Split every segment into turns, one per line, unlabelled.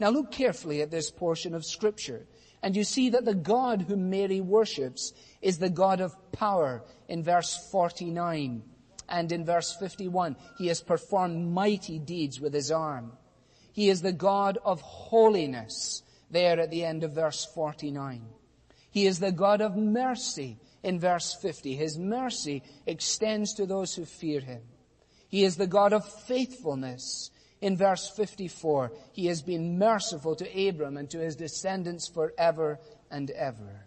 Now look carefully at this portion of Scripture, and you see that the God whom Mary worships is the God of power in verse 49. And in verse 51, he has performed mighty deeds with his arm. He is the God of holiness there at the end of verse 49. He is the God of mercy in verse 50. His mercy extends to those who fear him. He is the God of faithfulness. In verse 54, he has been merciful to Abram and to his descendants forever and ever.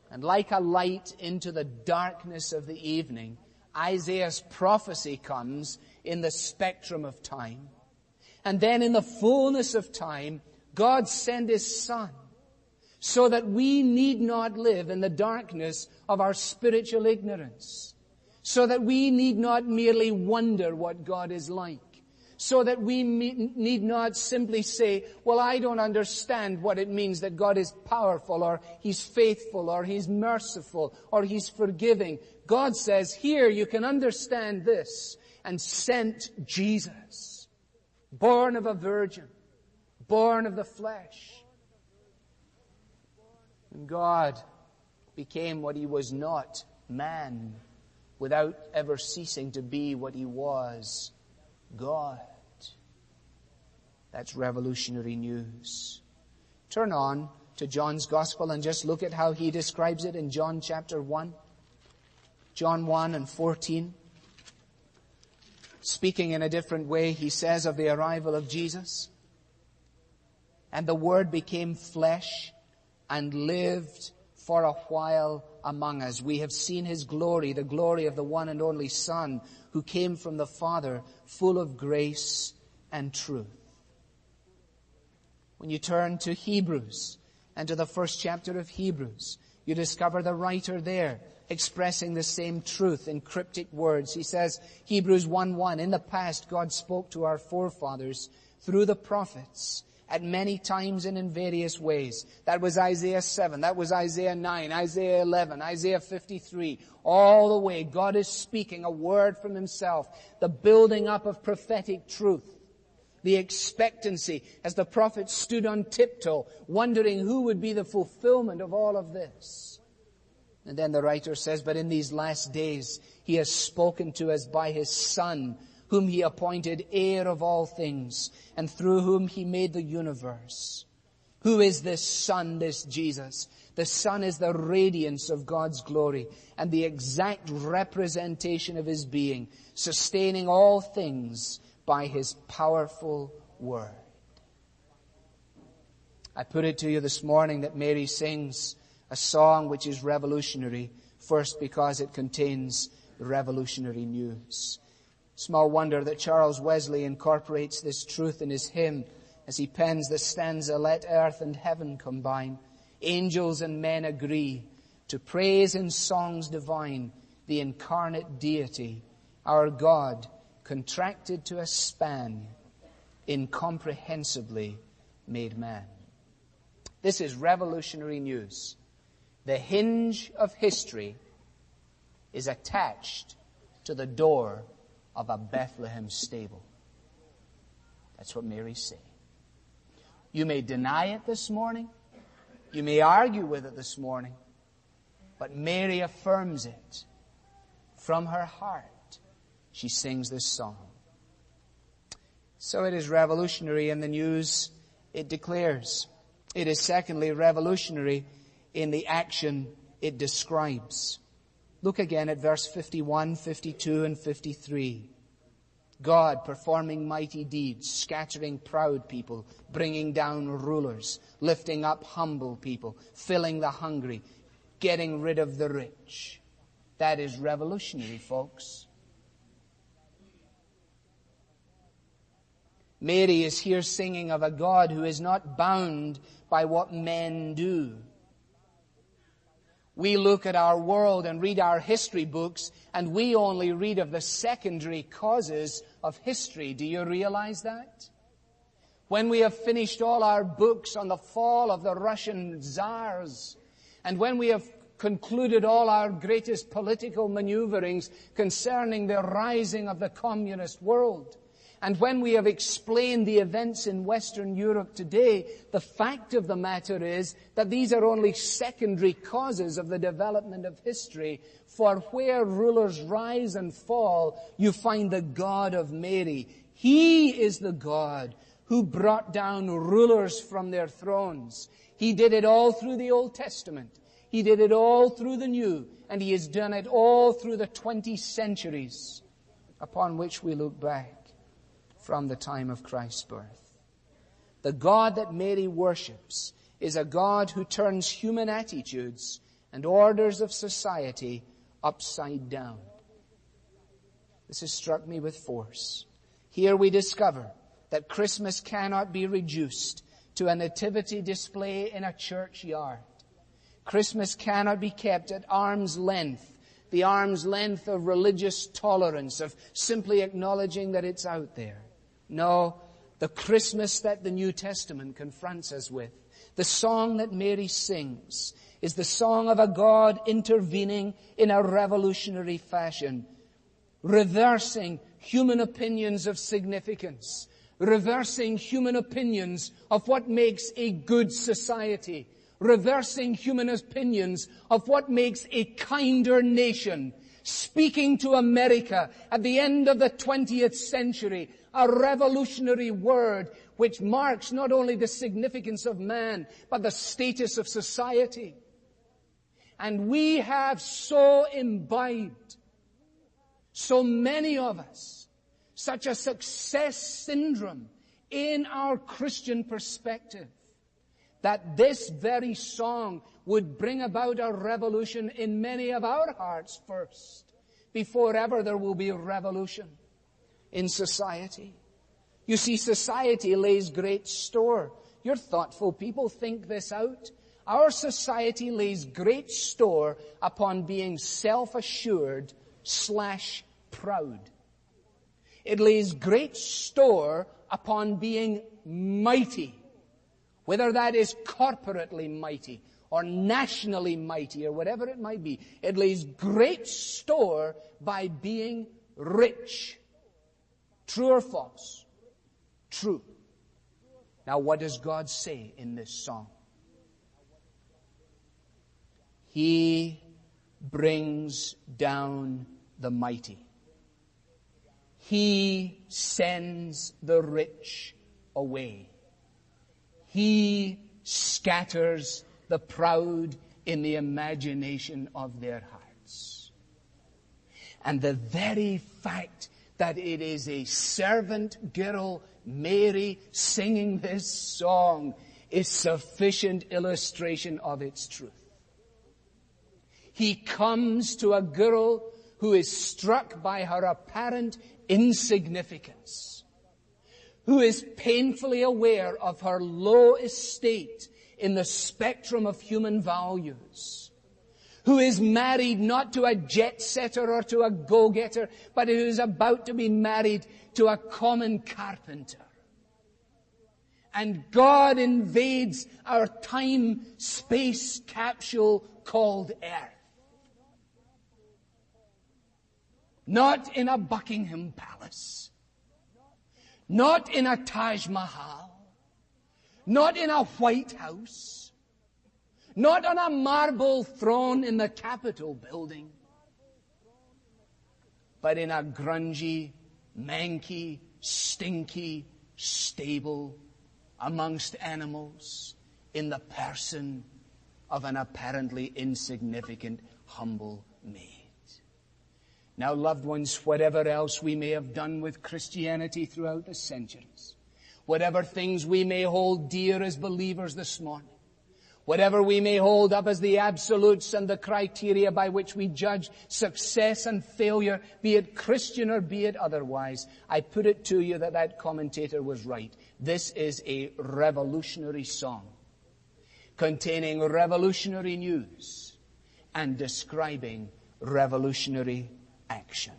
And like a light into the darkness of the evening, Isaiah's prophecy comes in the spectrum of time. And then in the fullness of time, God sent his Son so that we need not live in the darkness of our spiritual ignorance. So that we need not merely wonder what God is like. So that we need not simply say, well, I don't understand what it means that God is powerful, or he's faithful, or he's merciful, or he's forgiving. God says, here you can understand this, and sent Jesus, born of a virgin, born of the flesh. And God became what he was not, man, without ever ceasing to be what he was, God. That's revolutionary news. Turn on to John's Gospel and just look at how he describes it in John chapter 1. John 1 and 14. Speaking in a different way, he says of the arrival of Jesus, "And the Word became flesh and lived for a while among us. We have seen his glory, the glory of the one and only Son, who came from the Father, full of grace and truth." When you turn to Hebrews and to the first chapter of Hebrews, you discover the writer there expressing the same truth in cryptic words. He says, Hebrews 1:1, "In the past God spoke to our forefathers through the prophets at many times and in various ways." That was Isaiah 7, that was Isaiah 9, Isaiah 11, Isaiah 53. All the way, God is speaking a word from himself, the building up of prophetic truth. The expectancy as the prophet stood on tiptoe, wondering who would be the fulfillment of all of this. And then the writer says, "But in these last days he has spoken to us by his Son, whom he appointed heir of all things, and through whom he made the universe." Who is this Son, this Jesus? The Son is the radiance of God's glory and the exact representation of his being, sustaining all things by his powerful word. I put it to you this morning that Mary sings a song which is revolutionary, first because it contains revolutionary news. Small wonder that Charles Wesley incorporates this truth in his hymn as he pens the stanza, "Let earth and heaven combine, angels and men agree, to praise in songs divine the incarnate deity, our God, contracted to a span, incomprehensibly made man." This is revolutionary news. The hinge of history is attached to the door of a Bethlehem stable. That's what Mary's saying. You may deny it this morning. You may argue with it this morning. But Mary affirms it. From her heart, she sings this song. So it is revolutionary in the news it declares. It is secondly revolutionary in the action it describes. Look again at verse 51, 52, and 53. God performing mighty deeds, scattering proud people, bringing down rulers, lifting up humble people, filling the hungry, getting rid of the rich. That is revolutionary, folks. Mary is here singing of a God who is not bound by what men do. We look at our world and read our history books, and we only read of the secondary causes of history. Do you realize that? When we have finished all our books on the fall of the Russian czars, and when we have concluded all our greatest political maneuverings concerning the rising of the communist world, And when we have explained the events in Western Europe today, the fact of the matter is that these are only secondary causes of the development of history. For where rulers rise and fall, you find the God of Mary. He is the God who brought down rulers from their thrones. He did it all through the Old Testament. He did it all through the New. And He has done it all through the 20 centuries upon which we look back from the time of Christ's birth. The God that Mary worships is a God who turns human attitudes and orders of society upside down. This has struck me with force. Here we discover that Christmas cannot be reduced to a nativity display in a churchyard. Christmas cannot be kept at arm's length, the arm's length of religious tolerance, of simply acknowledging that it's out there. No, the Christmas that the New Testament confronts us with, the song that Mary sings, is the song of a God intervening in a revolutionary fashion, reversing human opinions of significance, reversing human opinions of what makes a good society, reversing human opinions of what makes a kinder nation, speaking to America at the end of the 20th century, a revolutionary word which marks not only the significance of man, but the status of society. And we have so imbibed, so many of us, such a success syndrome in our Christian perspective, that this very song would bring about a revolution in many of our hearts first, before ever there will be a revolution in society. You see, society lays great store. Your thoughtful people think this out. Our society lays great store upon being self-assured / proud. It lays great store upon being mighty, whether that is corporately mighty or nationally mighty or whatever it might be. It lays great store by being rich. True or false? True. Now what does God say in this song? He brings down the mighty. He sends the rich away. He scatters the proud in the imagination of their hearts. And the very fact that it is a servant girl, Mary, singing this song is sufficient illustration of its truth. He comes to a girl who is struck by her apparent insignificance, who is painfully aware of her low estate in the spectrum of human values, who is married not to a jet setter or to a go-getter, but who is about to be married to a common carpenter. And God invades our time-space capsule called Earth. Not in a Buckingham Palace, not in a Taj Mahal, not in a White House, not on a marble throne in the Capitol building, but in a grungy, manky, stinky stable amongst animals in the person of an apparently insignificant, humble maid. Now, loved ones, whatever else we may have done with Christianity throughout the centuries, whatever things we may hold dear as believers this morning, whatever we may hold up as the absolutes and the criteria by which we judge success and failure, be it Christian or be it otherwise, I put it to you that that commentator was right. This is a revolutionary song containing revolutionary news and describing revolutionary action.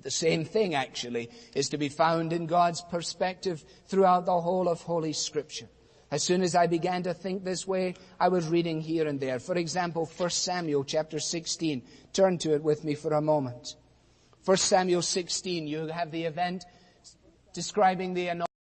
The same thing, actually, is to be found in God's perspective throughout the whole of Holy Scripture. As soon as I began to think this way, I was reading here and there. For example, 1 Samuel chapter 16. Turn to it with me for a moment. 1 Samuel 16, you have the event describing the anointing